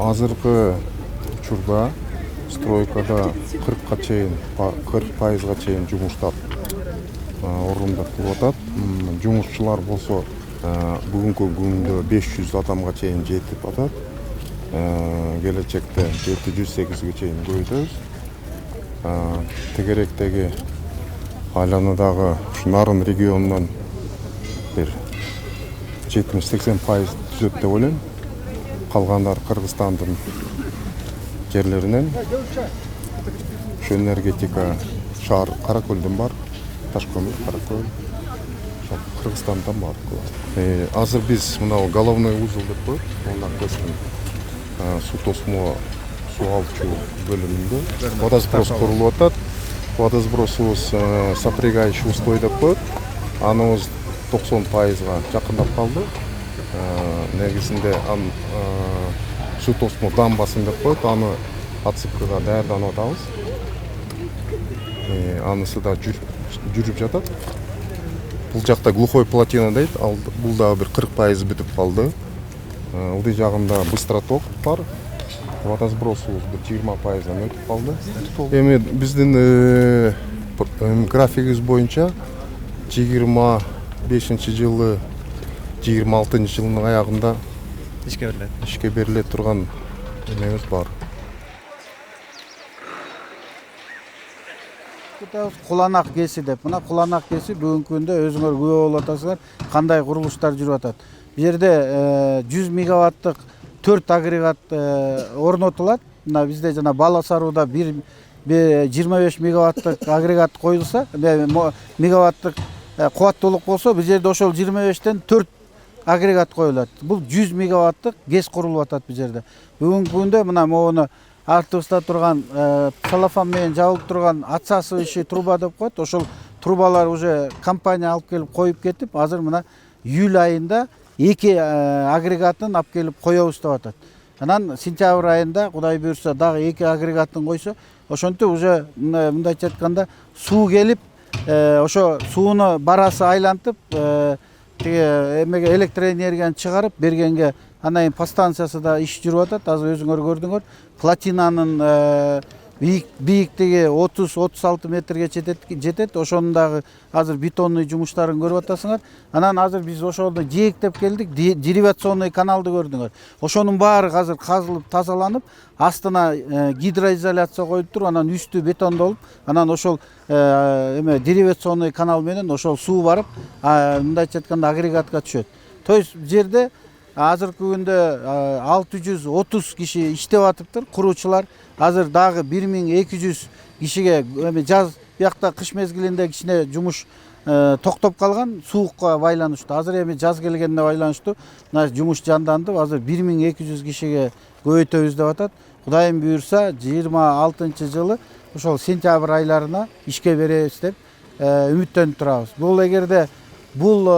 Азыркы учурда стройкада 40%га чейин жумуштар орундар кылып атат. Жумушчулар болсо бүгүнкү күндө 500 адамга чейин жетип атат. Келечекте 708ге чейин көбөйтөбүз. Тегеректеги айланадагы нарын регионунан бир 70-80% түзөт деп ойлойм. Калгандар Кыргызстандын жерлеринен. Ошо энергетика шаар Каракөлдөн бар, Ташкөмүр, Каракөл. Кыргызстандан бар. Азыр биз мына головной узел деп коет, ондан көчтүн суу тосмо суу алчу бөлүмүндө водосброс курулуп атат. Водосбросубуз сопрягающий устой деп коет. Аныбыз 90%га жакындап калды. Негизинде суу тосмо дамбасын деп коет, аны отсыпкага даярданып атабыз. Анысы да жүрүп жатат. Бул жакта глухой плотина дейт, бул дагы бир 40% бүтүп калды. Удй жагында быстроток бар. Водосбросубуз бир 20%дан өтүп калды. Эми биздин графигибиз боюнча 25-жылы 26-жылдын аягында ишке бериле турган эмебиз бар. Куланак кеси деп. Мына Куланак кеси бүгүнкү күндө өзүңөр күбө болуп атасыздар, кандай курулуштар жүрүп атат. Бул жерде 100 мегаваттык 4 агрегат орнотулат. Мына бизде жана Бала Саруудаа 25 мегаваттык агрегат коюлса, мегаваттык кубаттуулук болсо, бул жерде ошол 25тен 4 агрегат коюлат. Бул 100 мегаваттык ГЭС курулуп атат бул жерде. Бүгүнкү күндө мына могуну артыбызда турган целлофан менен жабылып турган отсасывающий труба деп коет. Ошол трубалар уже компания алып келип коюп кетип, азыр мына июль айында 2 агрегатын алып келип коебуз деп атат. Анан сентябрь айында Кудай буйрса дагы 2 агрегатын койсо, ошентип уже мындайча айтканда суу келип, ошо сууну барасы айлантып, эмеге электроэнергияны чыгарып бергенге анан подстанциясы да иш жүрүп атат. Азыр өзүңөр көрдүңөр. Плотинанын бийиктиги 30-36 метрге жетет. Ошонун дагы азыр бетонный жумуштарын көрүп атасыңар. Анан азыр биз ошону жээктеп келдик. Деривационный каналды көрдүңөр. Ошонун баары азыр казылып, тазаланып, астына гидроизоляция коюлуп туруп, анан үстү бетондолуп, анан ошол деривационный канал менен ошол суу барып, мындайча айтканда агрегатка түшөт. То есть бул жерде азыркы күндө 630 киши иштеп атыптыр, куруучулар. Азыр дагы 1200 кишиге жаз биякта кыш мезгилинде кичине жумуш токтоп калган суукка байланыштуу. Азыр эми жаз келгенине байланыштуу мына жумуш жандандып, азыр 1200 кишиге көбөйтөбүз деп атат. Кудайым буйрса 26-жылы ошол сентябрь айларына ишке беребиз деп үмүттөнүп турабыз. Бул эгерде бул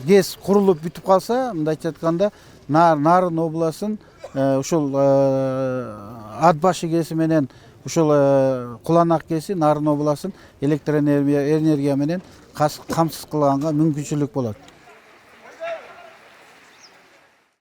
ГЭС курулуп бүтүп калса, мындайча айтканда Нарын областын ушул Атбашы кеси менен ушул Куланак кеси Нарын областын электроэнергия менен камсыз кылганга мүмкүнчүлүк болот.